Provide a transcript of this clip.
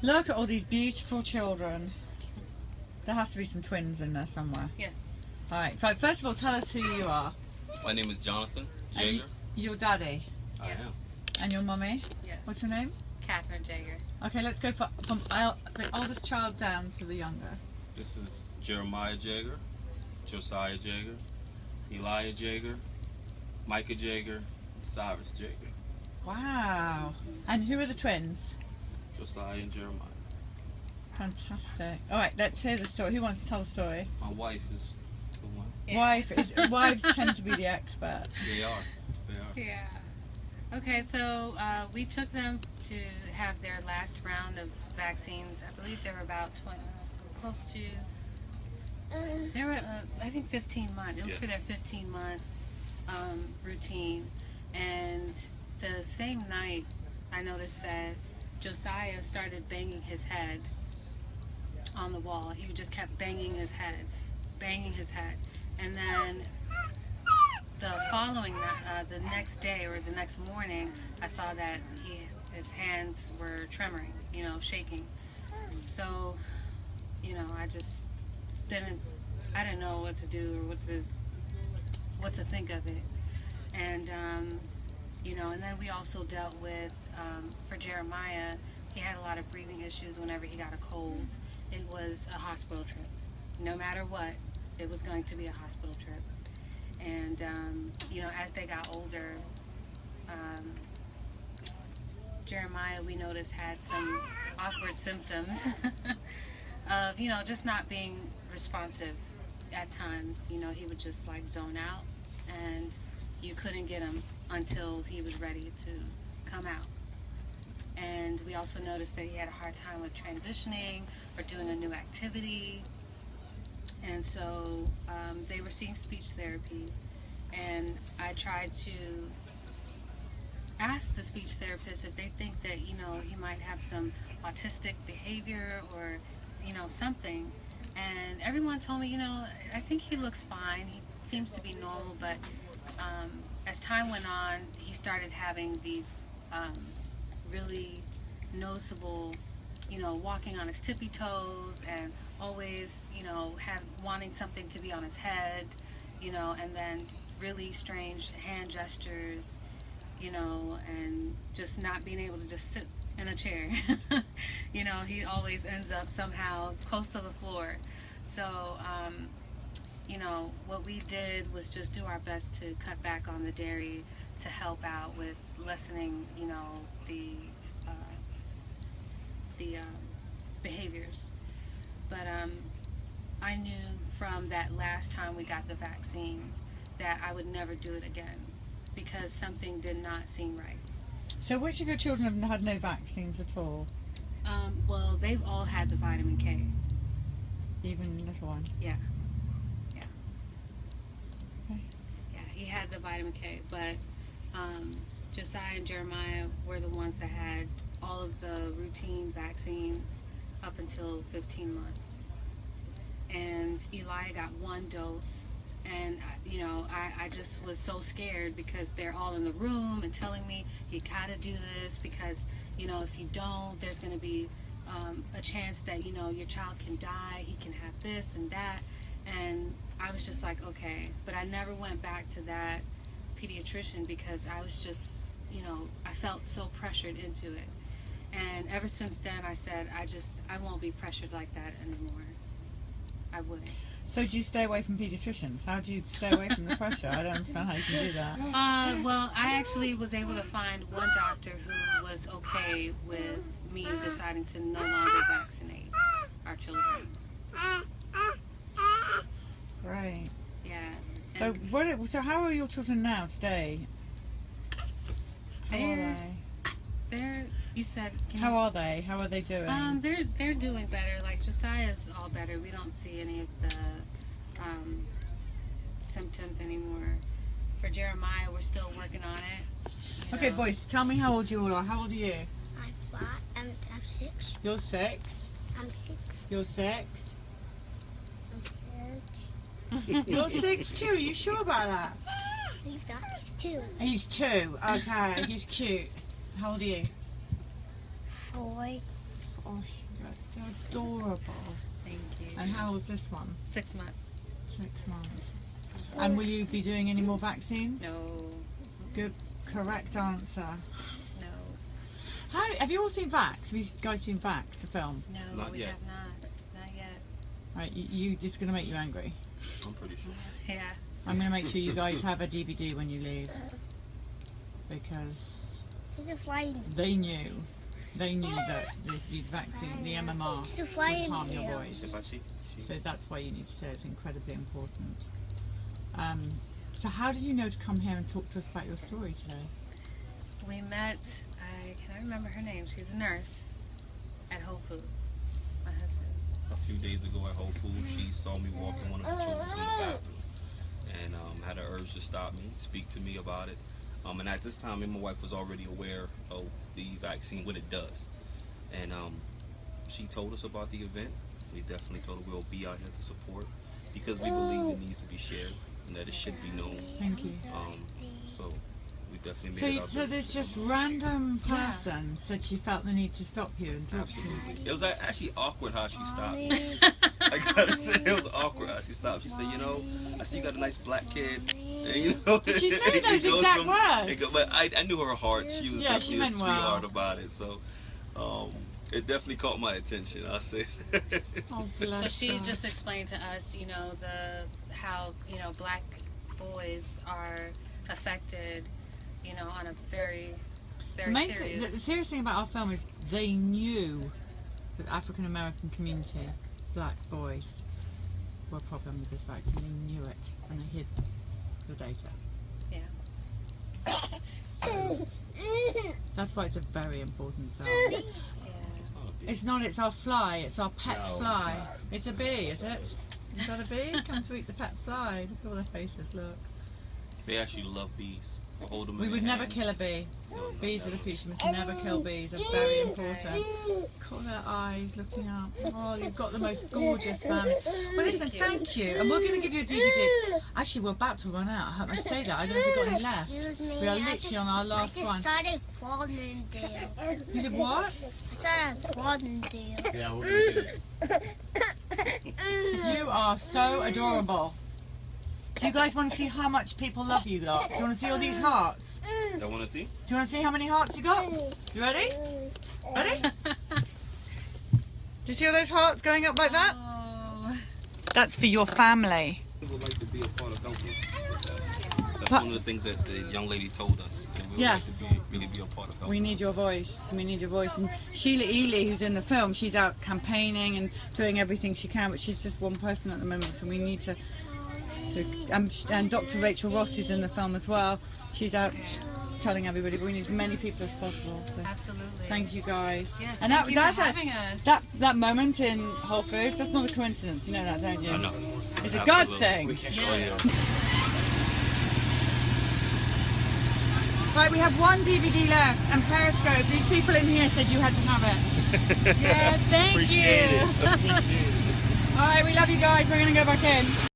Look at all these beautiful children. There has to be some twins in there somewhere. Yes. Alright, so first of all, tell us who you are. My name is Jonathan And Jaeger. your daddy. I Yes. am. And your mummy. Yes. What's her name? Catherine Jaeger. Okay, let's go from the oldest child down to the youngest. This is Jeremiah Jaeger, Josiah Jaeger, Elijah Jaeger, Micah Jaeger, and Cyrus Jaeger. Wow. And who are the twins? Josiah and Jeremiah. Fantastic. Alright, let's hear the story. Who wants to tell the story? My wife is the one. Yeah. Wives tend to be the expert. They are. They are. Yeah. Okay, so we took them to have their last round of vaccines. I believe they were about 20, close to, they were, I think 15 months. It was Yes. for their 15 months routine. And the same night, I noticed that Josiah started banging his head on the wall. He just kept banging his head. And then the following, the next day or the next morning, I saw that his hands were tremoring, shaking. So, I just didn't know what to do or what to think of it. And, and then we also dealt with, for Jeremiah, he had a lot of breathing issues whenever he got a cold. It was a hospital trip. No matter what, it was going to be a hospital trip. And, as they got older, Jeremiah, we noticed, had some awkward symptoms of, just not being responsive at times. He would just like zone out, and you couldn't get him until he was ready to come out. And we also noticed that he had a hard time with transitioning or doing a new activity. And so they were seeing speech therapy, and I tried to ask the speech therapist if they think that, he might have some autistic behavior or, something. And everyone told me, I think he looks fine. He seems to be normal, but as time went on, he started having these really noticeable, walking on his tippy toes and always, wanting something to be on his head, and then really strange hand gestures, and just not being able to just sit in a chair. He always ends up somehow close to the floor. So, what we did was just do our best to cut back on the dairy to help out with lessening, the behaviors. But I knew from that last time we got the vaccines that I would never do it again because something did not seem right. So which of your children have had no vaccines at all? Well, they've all had the vitamin K. Even the little one? Yeah. Okay. Yeah, he had the vitamin K, but Josiah and Jeremiah were the ones that had all of the routine vaccines up until 15 months. And Elijah got one dose, and I just was so scared because they're all in the room and telling me, you gotta do this because, if you don't, there's gonna be a chance that, your child can die, he can have this and that. And I was just like, okay, but I never went back to that pediatrician because I was just, I felt so pressured into it. And ever since then, I said, I won't be pressured like that anymore. I wouldn't. So do you stay away from pediatricians? How do you stay away from the pressure? I don't understand how you can do that. Well, I actually was able to find one doctor who was okay with me deciding to no longer vaccinate our children. Great. Yeah. So how are your children now today? How are they? They're. You said. How are they? How are they doing? They're doing better. Like Josiah's all better. We don't see any of the symptoms anymore. For Jeremiah, we're still working on it. Okay, boys, tell me how old you all are. How old are you? I'm 6. You're 6. I'm 6. You're 6. I'm 6. You're 6 too. Are you sure about that? He's not. He's 2. He's 2. Okay, he's cute. How old are you? 4. Oh, they're adorable. Thank you. And how old's this one? 6 months. 6 months. And will you be doing any more vaccines? No. Good, correct answer. No. Have you all seen Vax? Have you guys seen Vax, the film? No, Not we yet. have not. Not yet. Right, it's going to make you angry. I'm pretty sure. Yeah. I'm going to make sure you guys have a DVD when you leave. Because There's a fly in they knew that these vaccines, the MMR, There's a fly would in harm your here. voice. Hibachi? So that's why you need to say it's incredibly important. So how did you know to come here and talk to us about your story today? We met, I cannot remember her name. She's a nurse at Whole Foods. My husband. A few days ago at Whole Foods, she saw me walking one of the children in the bathroom and had an urge to stop me, speak to me about it. And at this time, me and my wife was already aware of the vaccine, what it does. And she told us about the event. We definitely told her we'll be out here to support because we believe it needs to be shared and that it should be known. Thank you. So we definitely made it out So there. this just random person said she felt the need to stop you and talk to you. Absolutely. It was actually awkward how she stopped me. I gotta say, it was awkward how she stopped. She said, you know, I see you got a nice black kid. And, you know, Did she say it those goes exact from- words? it go- but I knew her heart. She was Yeah, she definitely a meant well. sweetheart about it. So it definitely caught my attention, I'll say. Oh, bless So she her. just explained to us, you know, how black boys are affected, you know, on a very, very The serious. serious thing about our film is they knew the African American community, black boys, were a problem with this vaccine. They knew it and they hid the data. Yeah. That's why it's a very important film. Yeah. It's not, it's our fly, it's our pet No, fly. it's not. It's a bee, is it? Is that a bee? Come to eat the pet fly. Look at all their faces, look. They actually love bees. We'll hold them We in would their never hands. kill a bee. No, no, Bees are the never. future. Must never kill bees. They're very important. Look at their eyes looking up. Oh, you've got the most gorgeous family. Well, listen, thank you. And we're going to give you a DVD. Actually, we're about to run out. I must say that. I don't know if we've got any left. Excuse me. We are literally on our last I one. just started Quartendale. You did what? I started Quartendale. Yeah, we're gonna do it. You are so adorable. Do you guys want to see how much people love you lot? Do you want to see all these hearts? Y'all want to see? Do you want to see how many hearts you got? You ready? Ready? Do you see all those hearts going up like that? Oh. That's for your family. We would like to be a part of helping. That's But- one of the things that the young lady told us. And we would Yes. like to really be a part of helping. We need your voice. We need your voice. And Sheila Ely, who's in the film, she's out campaigning and doing everything she can, but she's just one person at the moment. So we need to and Dr. Rachel Ross is in the film as well. She's out telling everybody, but we need as many people as possible. So Absolutely. thank you guys. Yes, and thank you that's for having us. that moment in Whole Foods. That's not a coincidence. You know that, don't you? I know. It's a God Absolutely. thing. Oh, yeah. Right, we have one DVD left, and Periscope. These people in here said you had to have it. Yeah, thank Appreciate you. it. Appreciate it. All right, we love you guys. We're gonna go back in.